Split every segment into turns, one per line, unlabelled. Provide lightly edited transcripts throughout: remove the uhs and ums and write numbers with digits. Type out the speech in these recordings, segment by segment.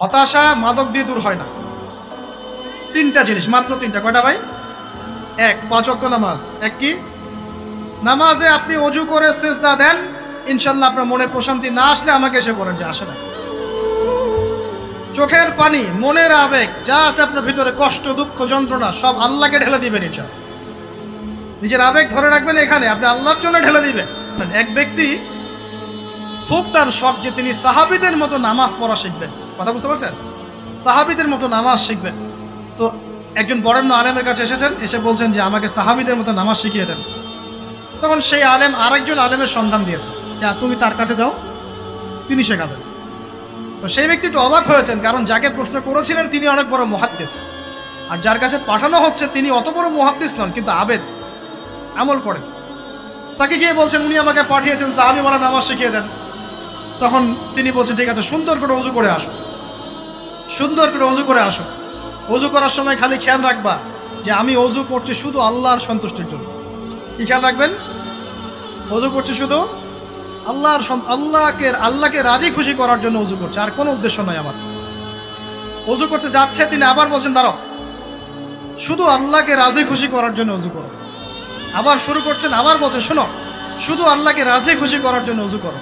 হতাশা মাদক দিয়ে দূর হয় না। তিনটা জিনিস, মাত্র তিনটা। কয়টা ভাই? এক, 5 ওয়াক্ত নামাজ। এক কি? নামাজে আপনি অজু করে সিজদা দেন, ইনশাল্লাহ আপনার মনে প্রশান্তি না আসলে আমাকে এসে বলেন যে আসে না। চোখের পানি, মনের আবেগ যা আছে আপনার ভিতরে, কষ্ট, দুঃখ, যন্ত্রণা, সব আল্লাহকে ঢেলে দিবেন ইনশাল্লাহ। নিজের আবেগ ধরে রাখবেন এখানে, আপনি আল্লাহর জন্য ঢেলে দিবেন। এক ব্যক্তি খুব তার শখ যে তিনি সাহাবীদের মতো নামাজ পড়া শিখবেন। কথা বুঝতে পারছেন? সাহাবীদের মতো নামাজ শিখবেন। তো একজন বরেণ্য আলেমের কাছে এসেছেন, এসে বলছেন যে আমাকে সাহাবীদের মতো নামাজ শিখিয়ে দেন। তখন সেই আলেম আরেকজন আলেমের সন্ধান দিয়েছেন, যা তুমি তার কাছে যাও, তিনি শেখাবেন। তো সেই ব্যক্তি একটু অবাক হয়েছেন, কারণ যাকে প্রশ্ন করেছিলেন তিনি অনেক বড় মুহাদ্দিস, আর যার কাছে পাঠানো হচ্ছে তিনি অত বড় মুহাদ্দিস নন, কিন্তু আবেদ, আমল করেন। তাকে গিয়ে বলছেন উনি আমাকে পাঠিয়েছেন সাহাবী বলা নামাজ শিখিয়ে দেন। তখন তিনি বলছেন ঠিক আছে, সুন্দর করে ওযু করে আসো, সুন্দর করে ওযু করে আসো। ওযু করার সময় খালি খেয়াল রাখবা যে আমি ওযু করছি শুধু আল্লাহর সন্তুষ্টির জন্য। কি খেয়াল রাখবেন? ওযু করছি শুধু আল্লাহকে রাজি খুশি করার জন্য ওযু করছে, আর কোনো উদ্দেশ্য নয় আমার। ওযু করতে যাচ্ছে, তিনি আবার বলছেন দাঁড়াও, শুধু আল্লাহকে রাজি খুশি করার জন্য ওযু করো। আবার শুরু করছেন, আবার বলছেন শোনো, শুধু আল্লাহকে রাজি খুশি করার জন্য ওযু করো।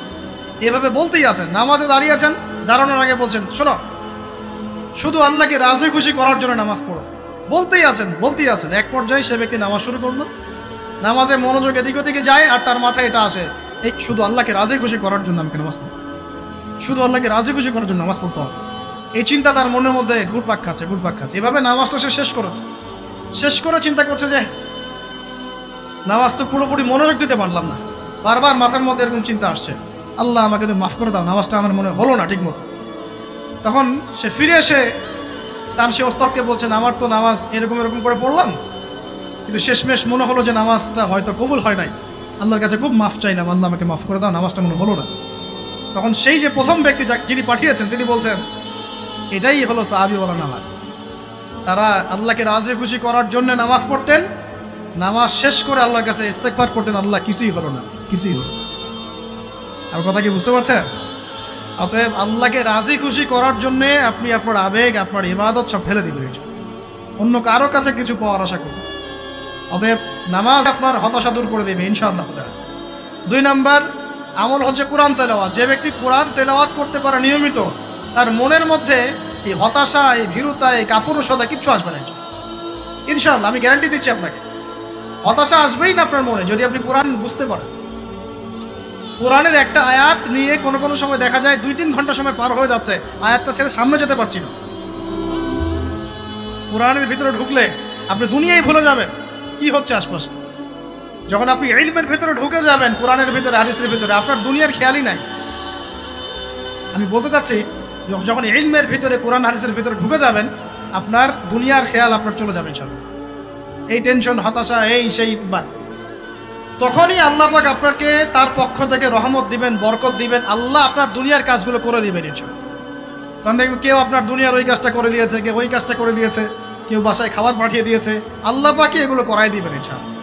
এভাবে বলতেই আছেন, নামাজে দাঁড়িয়ে আছেন, দাঁড়ানোর আগে বলছেন শোনো, শুধু আল্লাহকে রাজি খুশি করার জন্য নামাজ পড়ো। বলতেই আছেন। এক পর্যায়ে সে ব্যক্তি নামাজ শুরু করলো, নামাজে মনোযোগ এদিক ওদিকে যায়, আর তার মাথায় এটা আসে, এই শুধু আল্লাহকে রাজি খুশি করার জন্য আমাকে নামাজ পড়তে, শুধু আল্লাহকে রাজি খুশি করার জন্য নামাজ পড়তে হবে। এই চিন্তা তার মনের মধ্যে ঘুরপাক খাচ্ছে। এভাবে নামাজটা সে শেষ করেছে। শেষ করে চিন্তা করছে যে নামাজ তো পুরোপুরি মনোযোগ দিতে পারলাম না, বারবার মাথার মধ্যে এরকম চিন্তা আসছে, আল্লাহ আমাকে তুমি মাফ করে দাও, নামাজটা আমার মনে হলো না ঠিক মতো। তখন সে ফিরে এসে তার সে ওস্তাদকে বলছেন আমার তো নামাজ এরকম করে পড়লাম, কিন্তু শেষমেশ মনে হলো যে নামাজটা হয়তো কবুল হয় নাই, আল্লাহর কাছে খুব মাফ চাইলাম, আল্লাহ আমাকে মাফ করে দাও, নামাজটা মনে হলো না। তখন সেই যে প্রথম ব্যক্তি যিনি পাঠিয়েছেন তিনি বলছেন এটাই হলো সাহাবীওয়ালা নামাজ। তারা আল্লাহকে রাজি খুশি করার জন্য নামাজ পড়তেন, নামাজ শেষ করে আল্লাহর কাছে ইস্তেগফার করতেন, আল্লাহ কিছুই হলো না, কিছুই হলো। আর কথা কি বুঝতে পারছেন? অতএব আল্লাহকে রাজি খুশি করার জন্য আপনি আপনার আবেগ, আপনার ইবাদত সব ফেলে দিবেন, অন্য কারো কাছে কিছু পাওয়ার আশা করবেন। অতএব নামাজ আপনার হতাশা দূর করে দেবে ইনশাআল্লাহ। 2 নাম্বার আমল হচ্ছে কোরআন তেলাওয়াত। যে ব্যক্তি কোরআন তেলাওয়াত করতে পারে নিয়মিত, তার মনের মধ্যে এই হতাশা, এই ভীরুতা, এই কাপুরুষতা কিচ্ছু আসবে না ইনশাআল্লাহ। আমি গ্যারান্টি দিচ্ছি আপনাকে, হতাশা আসবেই না আপনার মনে যদি আপনি কোরআন বুঝতে পারেন। কোরআনের একটা আয়াত নিয়ে কোনো সময় দেখা যায় 2-3 ঘন্টা সময় পার হয়ে যাচ্ছে, আয়াতটা ছেড়ে সামনে যেতে পারছি না। কোরআনের ভিতরে ঢুকলে আপনি দুনিয়ায় ভুলে যাবেন কি হচ্ছে আশপাশে। যখন আপনি ইলমের ভিতরে ঢুকে যাবেন, কোরআনের ভিতরে, হাদিসের ভিতরে, আপনার দুনিয়ার খেয়ালই নাই। আমি বলতে চাচ্ছি যখন ইলমের ভিতরে, কোরআন হাদিসের ভিতরে ঢুকে যাবেন, আপনার দুনিয়ার খেয়াল আপনার চলে যাবে ইনশাআল্লাহ। এই টেনশন, হতাশা, এই সেই বাদ। তখনই আল্লাহ পাক আপনাকে তার পক্ষ থেকে রহমত দিবেন, বরকত দিবেন, আল্লাহ আপনার দুনিয়ার কাজগুলো করে দিবেন ইনশাআল্লাহ। তখন দেখবেন কেউ আপনার দুনিয়ার ওই কাজটা করে দিয়েছে, কেউ ওই কাজটা করে দিয়েছে, কেউ বাসায় খাবার পাঠিয়ে দিয়েছে, আল্লাহ পাকই এগুলো করাই দিবেন ইনশাআল্লাহ।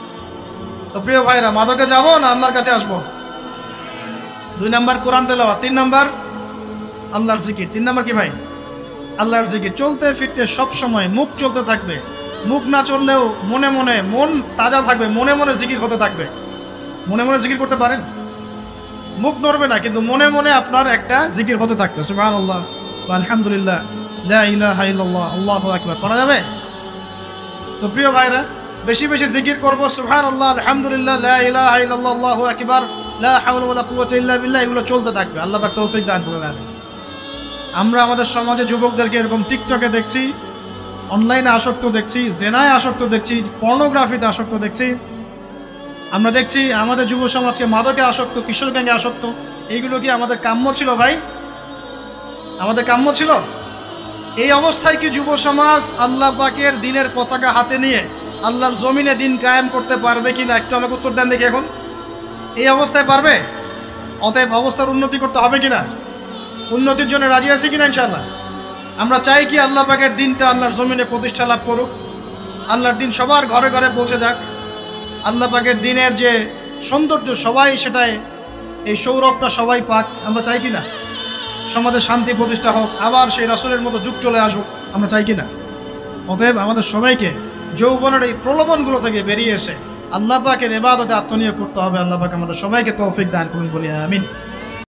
তো প্রিয় ভাইরা, মাদকে যাবো না আল্লাহর কাছে আসবো? 2 নাম্বার কোরআন তেলাওয়াত, 3 নাম্বার আল্লাহর জিকির। 3 নাম্বার কি ভাই? আল্লাহর জিকির। চলতে ফিরতে সব সময় মুখ চলতে থাকবে, মুখ না চললেও মনে মনে মন তাজা থাকবে, মনে মনে জিকির হতে থাকবে। মনে মনে জিকির করতে পারেন? মুখ নড়বে না, কিন্তু মনে মনে আপনার একটা জিকির হতে থাকবে, সুবহানাল্লাহ, আলহামদুলিল্লাহ, লা ইলাহা ইল্লাল্লাহ, আল্লাহু আকবার। করা যাবে? তো প্রিয় ভাইরা, বেশি বেশি জিকির করব, সুবহানাল্লাহ, আলহামদুলিল্লাহ, লা ইলাহা ইল্লাল্লাহ, আল্লাহু আকবার, লা হাওলা ওয়ালা কুওয়াতা ইল্লা বিল্লাহ, এগুলো চলতে থাকবে। আল্লাহ পাক তৌফিক দান করুন। আমরা আমাদের সমাজে যুবকদেরকে এরকম টিকটকে দেখছি, অনলাইনে আসক্ত দেখছি, জেনায় আসক্ত দেখছি, পর্নোগ্রাফিতে আসক্ত দেখছি। আমরা দেখছি আমাদের যুব সমাজকে মাদকে আসক্ত, কিশোর গ্যাংয়ে আসক্ত। এইগুলো কি আমাদের কাম্য ছিল ভাই? আমাদের কাম্য ছিল? এই অবস্থায় কি যুব সমাজ আল্লাহ পাকের দ্বীনের পতাকা হাতে নিয়ে আল্লাহর জমিনে দিন কায়েম করতে পারবে কিনা একটু আমাকে উত্তর দেন দেখি। এখন এই অবস্থায় পারবে? অতএব অবস্থার উন্নতি করতে হবে কিনা? উন্নতির জন্য রাজি আছি কিনা ইনশাআল্লাহ? আমরা চাই কি আল্লাহ পাকের দ্বীনটা আল্লাহর জমিনে প্রতিষ্ঠা লাভ করুক, আল্লাহর দ্বীন সবার ঘরে ঘরে পৌঁছে যাক, আল্লাহ পাকের দ্বীনের যে সৌন্দর্য সবাই সেটাই, এই সৌরভটা সবাই পাক, আমরা চাই কি না? সমাজে শান্তি প্রতিষ্ঠা হোক, আবার সেই রাসূলের মতো যুগ চলে আসুক, আমরা চাই কি না? অতএব আমাদের সবাইকে যৌবনের এই প্রলোভনগুলো থেকে বেরিয়ে এসে আল্লাহ পাকের ইবাদতে আত্মনিয়োগ করতে হবে। আল্লাহ পাক আমাদের সবাইকে তৌফিক দান করুন, বলি আমিন।